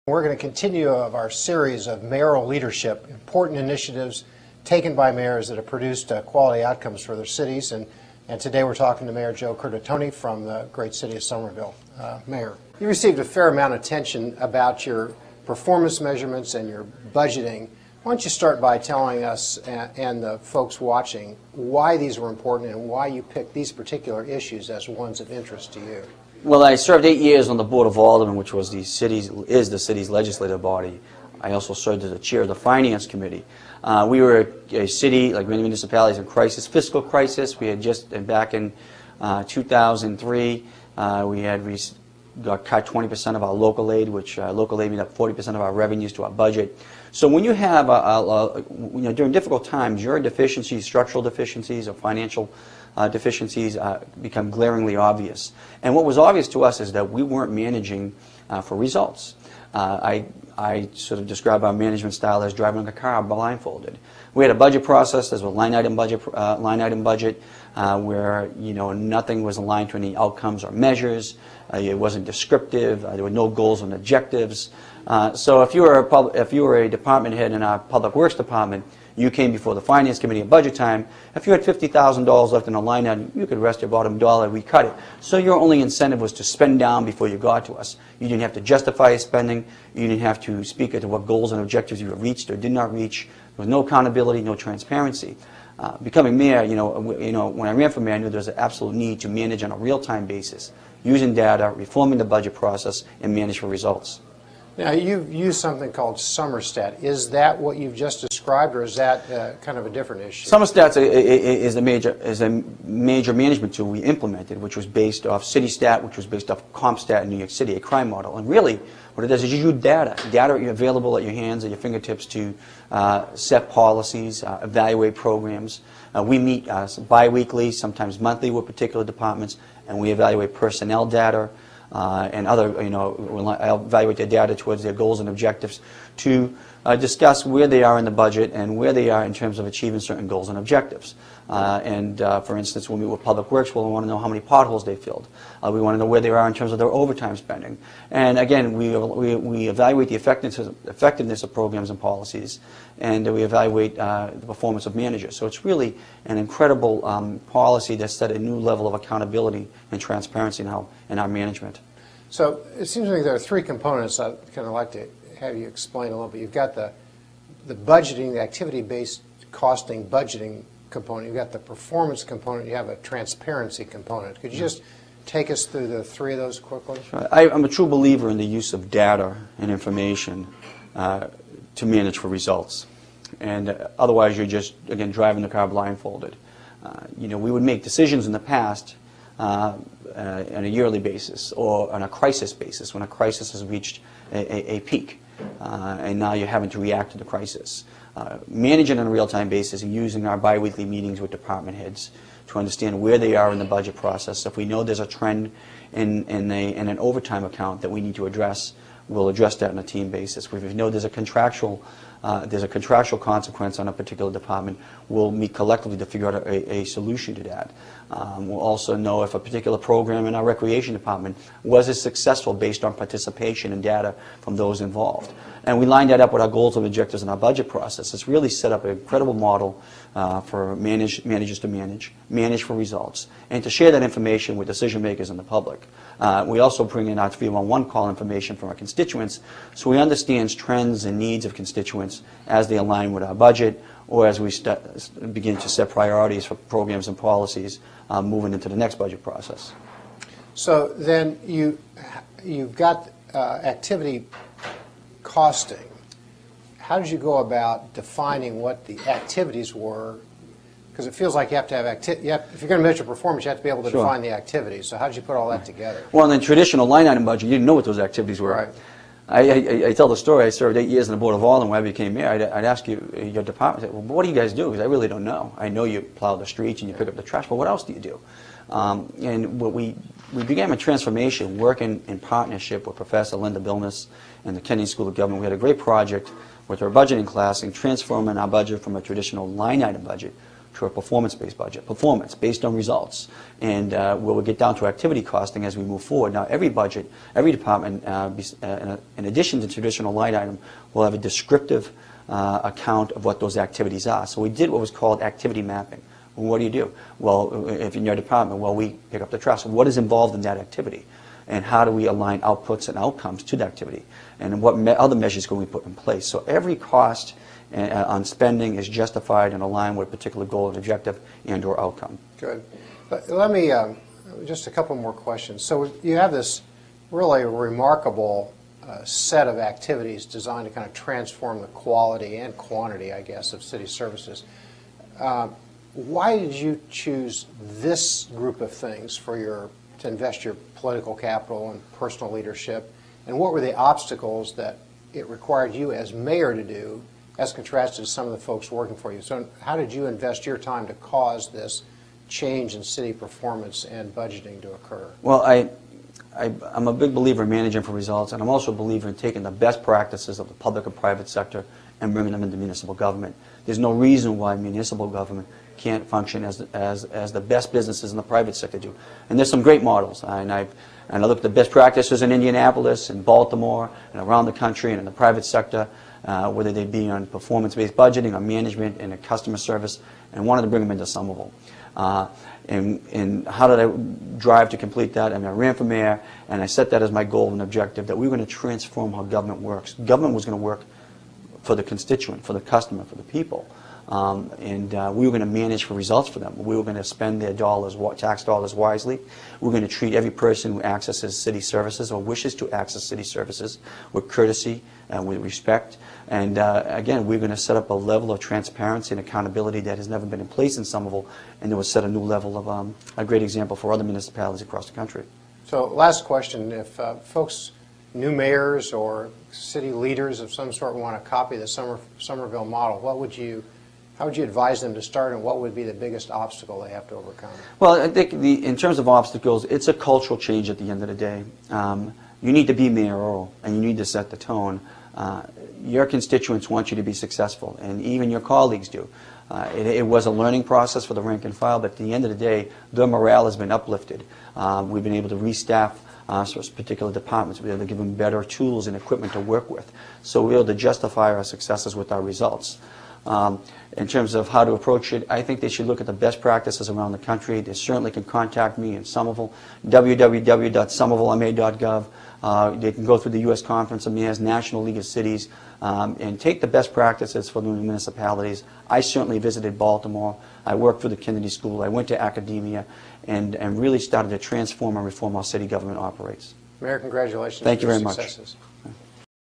We're going to continue of our series of mayoral leadership, important initiatives taken by mayors that have produced quality outcomes for their cities. And today we're talking to Mayor Joe Curtatone from the great city of Somerville. Mayor, you received a fair amount of attention about your performance measurements and your budgeting. Why don't you start by telling us and the folks watching why these were important and why you picked these particular issues as ones of interest to you? Well, I served 8 years on the Board of Aldermen, which was the city's legislative body. I also served as the chair of the Finance Committee. We were a city, like many municipalities, in crisis, fiscal crisis. We had just, back in 2003, we had got cut 20% of our local aid, which local aid made up 40% of our revenues to our budget. So when you have, during difficult times, your deficiencies, structural deficiencies or financial deficiencies become glaringly obvious. And what was obvious to us is that we weren't managing for results. I sort of describe our management style as driving a car blindfolded. We had a budget process. There's a line item budget, where nothing was aligned to any outcomes or measures. It wasn't descriptive. There were no goals and objectives. So if you were a department head in our Public Works department, you came before the Finance Committee at budget time. If you had $50,000 left in a line item, you could rest your bottom dollar. We cut it. So your only incentive was to spend down before you got to us. You didn't have to justify your spending. You didn't have to speak to what goals and objectives you reached or did not reach. There was no accountability, no transparency. Becoming mayor, when I ran for mayor, I knew there was an absolute need to manage on a real-time basis, using data, reforming the budget process, and manage for results. Now, you've used something called Somerstat. Is that what you've just described, or is that kind of a different issue? Somerstat is a major management tool we implemented, which was based off CityStat, which was based off CompStat in New York City, a crime model. And really, what it does is you use data available at your hands, at your fingertips to set policies, evaluate programs. We meet bi-weekly, sometimes monthly with particular departments, and we evaluate personnel data, and other, I'll evaluate their data towards their goals and objectives to discuss where they are in the budget and where they are in terms of achieving certain goals and objectives. For instance, when we meet with Public Works, we'll want to know how many potholes they filled. We want to know where they are in terms of their overtime spending. And again, we evaluate the effectiveness of programs and policies, and we evaluate the performance of managers. So it's really an incredible policy that set a new level of accountability and transparency now in our management. So it seems to me there are three components I'd kind of like to have you explain a little bit. You've got the budgeting, the activity-based costing budgeting component. You've got the performance component. You have a transparency component. Could you just take us through the three of those quickly? Sure. I'm a true believer in the use of data and information to manage for results. And otherwise, you're just, again, driving the car blindfolded. We would make decisions in the past on a yearly basis or on a crisis basis when a crisis has reached a peak, and now you're having to react to the crisis. Managing on a real-time basis and using our bi-weekly meetings with department heads to understand where they are in the budget process. If we know there's a trend in an overtime account that we need to address, we'll address that on a team basis. If we know there's a contractual consequence on a particular department, we'll meet collectively to figure out a solution to that. We'll also know if a particular program in our recreation department was as successful based on participation and data from those involved. And we line that up with our goals and objectives in our budget process. It's really set up an incredible model for managers to manage for results, and to share that information with decision makers and the public. We also bring in our 311 call information from our constituents, so we understand trends and needs of constituents as they align with our budget, or as we begin to set priorities for programs and policies moving into the next budget process. So then you've got activity costing. How did you go about defining what the activities were? Because it feels like you have to have if you're going to measure performance, you have to be able to define the activities. So how did you put all that together? Well, in the traditional line item budget, you didn't know what those activities were. Right. I tell the story. I served 8 years on the Board of Aldermen when I became mayor. I'd ask you, your department, well, what do you guys do? Because I really don't know. I know you plow the streets and you pick up the trash, but what else do you do? And what we began a transformation, working in partnership with Professor Linda Billness and the Kennedy School of Government. We had a great project with our budgeting class in transforming our budget from a traditional line item budget to a performance-based budget, performance based on results, and we'll get down to activity costing as we move forward. Now, every budget, every department, in addition to traditional line item, will have a descriptive account of what those activities are. So we did what was called activity mapping. Well, what do you do? Well, if in your department, well, we pick up the trash. What is involved in that activity? And how do we align outputs and outcomes to the activity? And what other measures can we put in place? So every cost on spending is justified and aligned with a particular goal and objective and or outcome. Good. Let me, just a couple more questions. So you have this really remarkable set of activities designed to kind of transform the quality and quantity, I guess, of city services. Why did you choose this group of things for to invest your political capital and personal leadership? And what were the obstacles that it required you as mayor to do as contrasted to some of the folks working for you? So how did you invest your time to cause this change in city performance and budgeting to occur? Well, I'm a big believer in managing for results, and I'm also a believer in taking the best practices of the public and private sector and bringing them into municipal government. There's no reason why municipal government can't function as the best businesses in the private sector do. And there's some great models. And I look at the best practices in Indianapolis and Baltimore and around the country and in the private sector, whether they be on performance-based budgeting, on management, and customer service, and wanted to bring them into Somerville. And how did I drive to complete that? I mean, I ran for mayor, and I set that as my goal and objective, that we were going to transform how government works. Government was going to work for the constituent, for the customer, for the people. And we were going to manage for results for them. We were going to spend their dollars, tax dollars wisely. We were going to treat every person who accesses city services or wishes to access city services with courtesy and with respect. And again, we're going to set up a level of transparency and accountability that has never been in place in Somerville, and it will set a new level of a great example for other municipalities across the country. So last question, if folks, new mayors or city leaders of some sort want to copy the Somerville model, how would you advise them to start, and what would be the biggest obstacle they have to overcome? Well, I think in terms of obstacles, it's a cultural change at the end of the day. You need to be mayoral, and you need to set the tone. Your constituents want you to be successful, and even your colleagues do. It was a learning process for the rank and file, but at the end of the day, their morale has been uplifted. We've been able to restaff particular departments. We're able to give them better tools and equipment to work with. So we're able to justify our successes with our results. In terms of how to approach it, I think they should look at the best practices around the country. They certainly can contact me in Somerville, www.somervillema.gov. They can go through the U.S. Conference of Mayors, National League of Cities, and take the best practices for the municipalities. I certainly visited Baltimore. I worked for the Kennedy School. I went to academia and really started to transform and reform how city government operates. Mayor, congratulations. Thank you very successes. much.